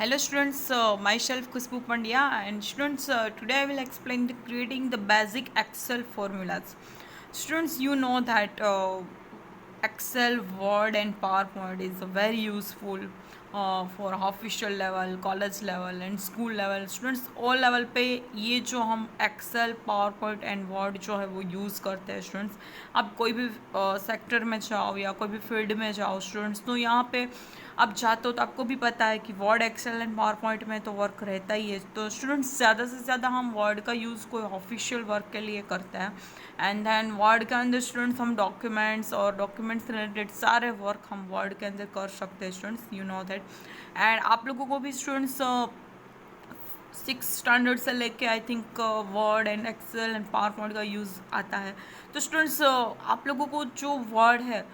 Hello students, myself Kushbu Pandya and students today I will explain the creating the basic Excel formulas. Students, you know that Excel, Word and PowerPoint is very useful for official level, college level and school level. Students all level पे ये जो हम Excel, PowerPoint and Word जो है वो use करते हैं students. आप कोई भी सेक्टर में जाओ या कोई भी फील्ड में जाओ स्टूडेंट्स, तो यहाँ पे आप जाते हो तो आपको भी पता है कि Word, Excel and PowerPoint में तो वर्क रहता ही है. तो स्टूडेंट्स ज़्यादा से ज़्यादा हम वर्ड का यूज़ कोई ऑफिशियल वर्क के लिए करते हैं. एंड देन वर्ड के अंदर स्टूडेंट्स हम डॉक्यूमेंट्स और डॉक्यूमेंट्स रिलेटेड सारे वर्क हम वर्ड के अंदर कर सकते हैं students, you know that. And आप लोगों को भी स्टूडेंट्स 6 स्टैंडर्ड से लेके I think Word and Excel and PowerPoint का यूज़ आता है. तो स्टूडेंट्स आप लोगों को जो वर्ड है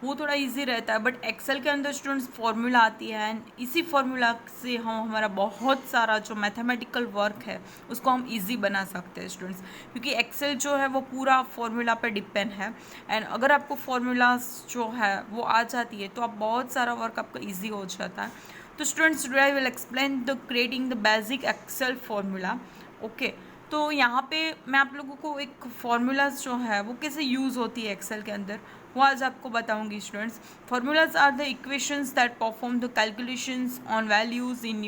वो थोड़ा इजी रहता है, बट एक्सेल के अंदर स्टूडेंट्स फॉर्मूला आती है एंड इसी फॉर्मूला से हम हमारा बहुत सारा जो मैथमेटिकल वर्क है उसको हम इजी बना सकते हैं स्टूडेंट्स, क्योंकि एक्सेल जो है वो पूरा फॉर्मूला पे डिपेंड है. एंड अगर आपको फॉर्मूलाज जो है वो आ जाती है तो आप बहुत सारा वर्क आपका ईजी हो जाता है. तो students today I will explain the creating the basic Excel formula. Okay, तो यहाँ पे मैं आप लोगों को एक फॉर्मूलाज जो है वो कैसे यूज़ होती है एक्सेल के अंदर वो आज आपको बताऊंगी students. Formulas are the equations that perform the calculations on values in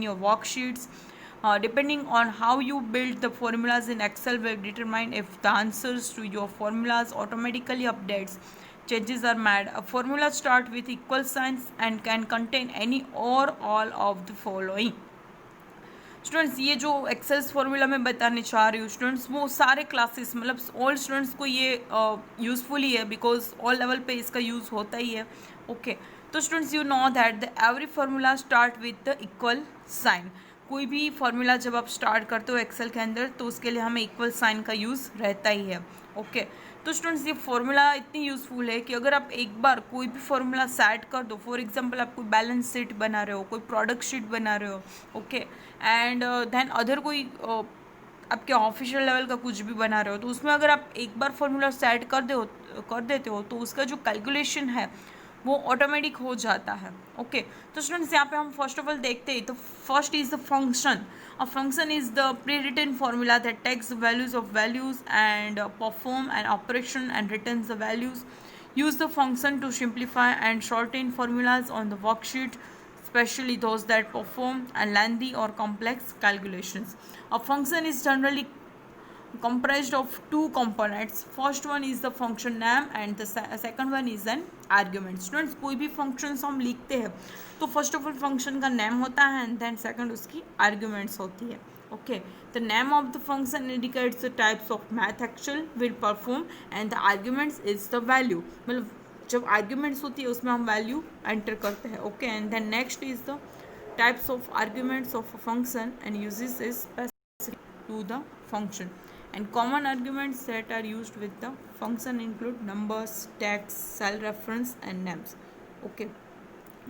your worksheets. Depending on how you build the formulas in Excel will determine if the answers to your formulas automatically updates. Changes are made. A formula start with equal signs and can contain any or all of the following. Students ये जो एक्सेल्स formula मैं बताने चाह रही हूँ students, वो सारे classes मतलब ऑल स्टूडेंट्स को ये यूज़फुल ही है, बिकॉज ऑल लेवल पे इसका यूज़ होता ही है. ओके, तो students you know that the every formula start with the equal sign. कोई भी फार्मूला जब आप स्टार्ट करते हो एक्सेल के अंदर तो उसके लिए हमें इक्वल साइन का यूज़ रहता ही है. ओके, तो स्टूडेंट्स ये फार्मूला इतनी यूज़फुल है कि अगर आप एक बार कोई भी फार्मूला सेट कर दो, फॉर एग्जांपल आप कोई बैलेंस शीट बना रहे हो, कोई प्रोडक्ट शीट बना रहे हो, ओके, एंड देन अदर कोई आपके ऑफिशियल लेवल का कुछ भी बना रहे हो, तो उसमें अगर आप एक बार फार्मूला सेट कर देते हो तो उसका जो कैलकुलेशन है वो ऑटोमेटिक हो जाता है. ओके, तो स्टूडेंट्स यहाँ पे हम फर्स्ट ऑफ ऑल देखते हैं. तो first is the function. A function is the pre written formula that takes values of values and perform an operation and returns the values. Use the function to simplify and shorten formulas on the worksheet, especially those that perform a lengthy or complex calculations. A function is generally comprised of two components. First one is the function name and the second one is an argument. Students, कोई भी functions हम लिखते हैं तो first of all function का name होता है and then second उसकी arguments होती है. Okay, the name of the function indicates the types of math actual will perform and the arguments is the value. मतलब जब arguments होती है उसमें हम value enter करते हैं. Okay, and then next is the types of arguments of a function and uses is specific to the function. And common arguments that are used with the function include numbers, text, cell reference and names. Okay,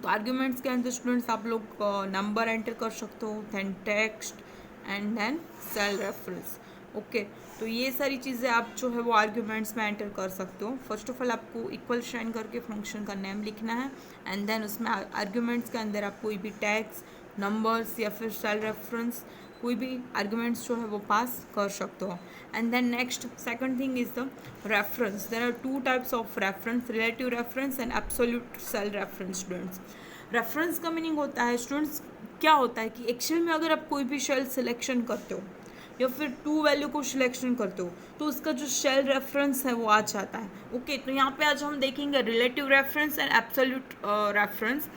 तो arguments के अंदर students आप लोग number enter कर सकते हो, then text and then cell reference. Okay, तो ये सारी चीज़ें आप जो है वो आर्ग्यूमेंट्स में एंटर कर सकते हो. फर्स्ट ऑफ ऑल आपको इक्वल साइन करके फंक्शन का नेम लिखना है एंड देन उसमें आर्ग्यूमेंट्स के अंदर आप कोई भी टेक्स्ट, नंबर्स या फिर सेल रेफरेंस कोई भी आर्ग्यूमेंट्स जो है वो पास कर सकते हो. And then next second thing is the reference. There are two types of reference, relative reference and absolute cell reference. Students, reference का मीनिंग होता है स्टूडेंट्स, क्या होता है कि एक्सेल में अगर आप कोई भी सेल सिलेक्शन करते हो या फिर टू वैल्यू को सिलेक्शन करते हो तो उसका जो सेल रेफरेंस है वो आ जाता है. ओके, तो यहाँ पे आज हम देखेंगे relative reference and absolute reference.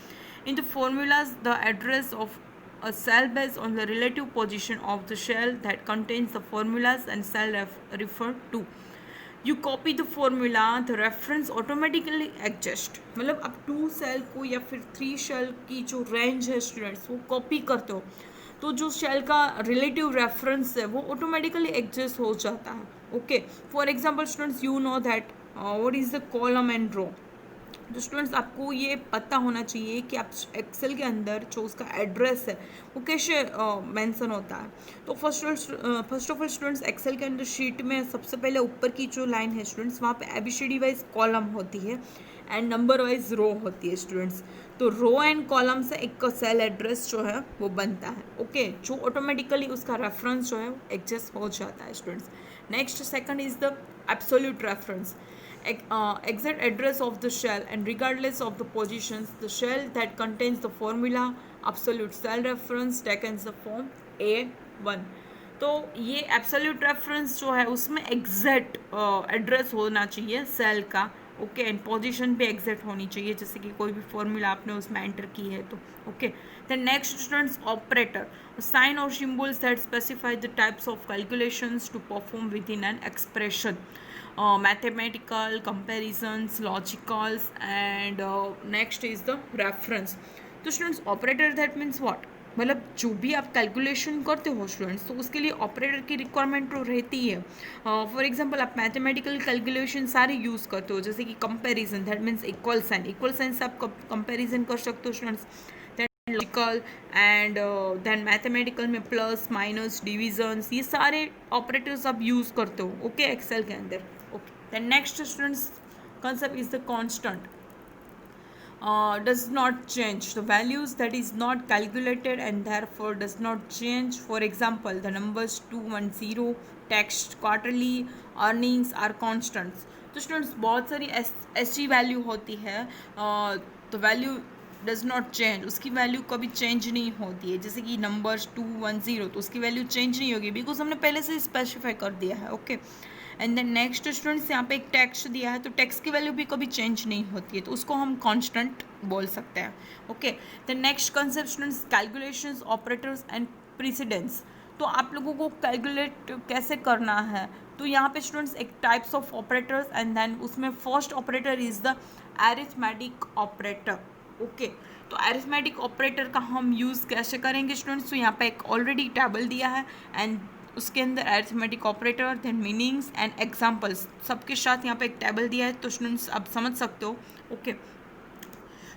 In the formulas the address of a cell based on the relative position of the cell that contains the formulas and cell referred to. You copy the formula, the reference automatically adjust. मतलब आप 2 cell को या फिर 3 cell की जो range है students वो copy करते हो तो जो सेल का रिलेटिव रेफरेंस है वो ऑटोमेटिकली एडजस्ट हो जाता है. Okay, for example students, you know that what is the column and row. तो स्टूडेंट्स आपको ये पता होना चाहिए कि आप एक्सेल के अंदर जो उसका एड्रेस है वो कैसे मेंशन होता है। तो first of all students Excel के अंदर शीट में सबसे पहले ऊपर की जो लाइन है स्टूडेंट्स, वहाँ पे एबीसीडी वाइज कॉलम होती है एंड नंबर वाइज रो होती है स्टूडेंट्स। तो रो एंड कॉलम से एक सेल एड्रेस जो है वो बनता है, ओके, जो ऑटोमेटिकली उसका रेफरेंस जो है एडजस्ट हो जाता है students. Next second is the absolute reference, exact address of the shell and regardless of the positions, the shell that contains the formula absolute cell reference takes the form A1। तो ये absolute reference जो है उसमें exact address होना चाहिए cell का, okay, and position भी exact होनी चाहिए, जैसे कि कोई भी फॉर्मूला आपने उसमें एंटर की है तो, okay. Then next students operator, sign और symbols that specify the types of calculations to perform within an expression, mathematical comparisons, logicals, and next is the reference। तो students operator that means what, मतलब जो भी आप calculation करते हो students तो उसके लिए ऑपरेटर की रिक्वायरमेंट तो रहती है। फॉर एग्जांपल आप मैथमेटिकल कैलकुलेशन सारे यूज़ करते हो, जैसे कि comparison that means equal sign से आप कंपैरिजन कर सकते हो students. Logical and then mathematical में प्लस माइनस डिविजन्स, ये सारे ऑपरेटर्स आप यूज़ करते हो, ओके, एक्सेल के अंदर, okay. Then next students concept is the constant, does not change, the values that is not calculated and therefore does not change। for example the numbers 210, text, quarterly, earnings are constants। तो students बहुत सारी ऐसी value होती है, तो value does not change, उसकी value कभी change नहीं होती है, जैसे कि नंबर्स 210 तो उसकी वैल्यू चेंज नहीं होगी बिकॉज हमने पहले से स्पेसिफाई कर दिया है, okay. And then next students यहाँ पे एक टेक्स्ट दिया है तो टेक्स्ट की वैल्यू भी कभी चेंज नहीं होती है, तो उसको हम कांस्टेंट बोल सकते हैं, okay. Then next concept students calculations, operators and precedence. तो आप लोगों को कैलकुलेट कैसे करना है, तो यहाँ पे स्टूडेंट्स एक types of operators and then उसमें first operator is the arithmetic operator, okay. तो अरिथमेटिक ऑपरेटर का हम यूज़ कैसे करेंगे स्टूडेंट्स, तो यहाँ पे एक ऑलरेडी टेबल दिया है एंड उसके अंदर arithmetic operator, then meanings and examples सबके साथ यहाँ पे एक टेबल दिया है, तो स्टूडेंट्स आप समझ सकते हो, ओके।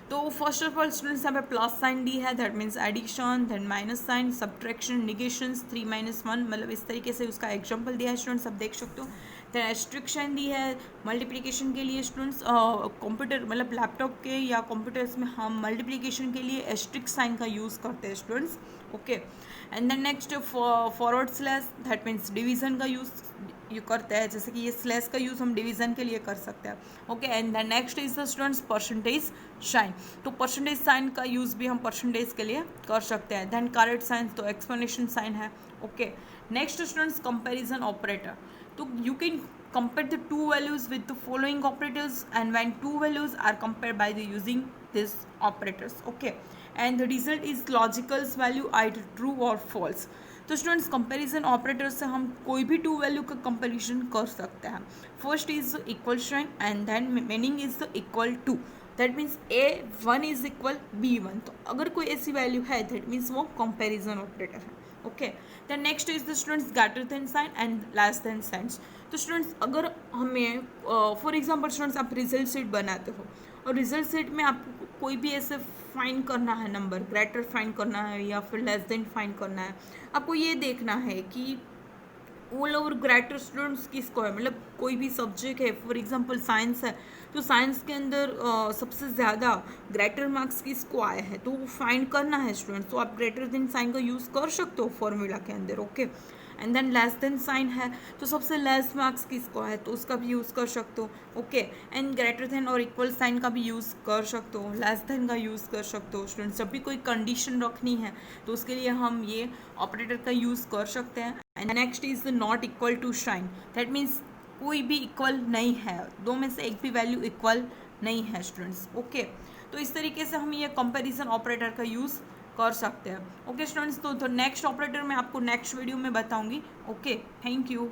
तो फर्स्ट ऑफ ऑल स्टूडेंट्स यहाँ पे प्लस साइन दी है that means addition, then minus sign, subtraction, निगेशंस, 3 - 1, मतलब इस तरीके से उसका एग्जांपल दिया है स्टूडेंट्स, आप देख सकते हो। देन एस्ट्रिक्शन दी है मल्टीप्लिकेशन के लिए स्टूडेंट्स, कंप्यूटर मतलब लैपटॉप के या कंप्यूटर्स में हम मल्टीप्लिकेशन के लिए एस्ट्रिक साइन का यूज़ करते हैं students, okay. And then next forward slash that means division का यूज़ करते हैं, जैसे कि ये स्लैश का यूज़ हम डिवीजन के लिए कर सकते हैं, okay. And then next is the students percentage sign, तो परसेंटेज साइन का यूज़ भी हम परसेंटेज के लिए कर सकते हैं। देन कैरेट साइन तो एक्सप्लेनेशन साइन है, okay. Next students comparison operator, तो you can compare the two values with the following operators and when two values are compared by the using these operators, okay, and the result is logical value either true or false। तो students comparison operator से हम कोई भी to value का comparison कर सकते हैं। First is equal sign and then meaning is the equal to, that means A1 is equal B1, तो अगर कोई ऐसी वैल्यू है दैट मीन्स वो कंपैरिजन ऑपरेटर है, okay. Then next is the students greater than sign and less than science. तो students अगर हमें फॉर एग्जांपल स्टूडेंट्स आप रिजल्ट शीट बनाते हो और रिजल्ट शीट में आपको कोई भी ऐसे फाइंड करना है नंबर, ग्रेटर फाइंड करना है या फिर लेस देन फाइंड करना है, आपको ये देखना है कि ऑल ओवर ग्रेटर स्टूडेंट्स किसको है, मतलब कोई भी सब्जेक्ट है, फॉर एग्जांपल साइंस है तो साइंस के अंदर सबसे ज़्यादा ग्रेटर मार्क्स किसको आए हैं तो वो फाइंड करना है स्टूडेंट्स, तो आप ग्रेटर देन साइन का यूज़ कर सकते हो फॉर्मूला के अंदर, okay. And than less than sign है तो सबसे लेस मार्क्स किसको है तो उसका भी यूज़ कर सकते हो, ओके। एंड ग्रेटर देन और इक्वल साइन का भी यूज़ कर सकते हो, लेस देन का यूज़ कर सकते हो स्टूडेंट्स। जब भी कोई कंडीशन रखनी है तो उसके लिए हम ये ऑपरेटर का यूज़ कर सकते हैं। And next is not equal to sign, that means कोई भी इक्वल नहीं है, दो में से एक भी वैल्यू इक्वल नहीं है स्टूडेंट्स, ओके। तो इस तरीके से हम ये कंपैरिजन ऑपरेटर का यूज़ कर सकते हैं, ओके स्टूडेंट्स। तो नेक्स्ट ऑपरेटर मैं आपको नेक्स्ट वीडियो में बताऊंगी, ओके, थैंक यू।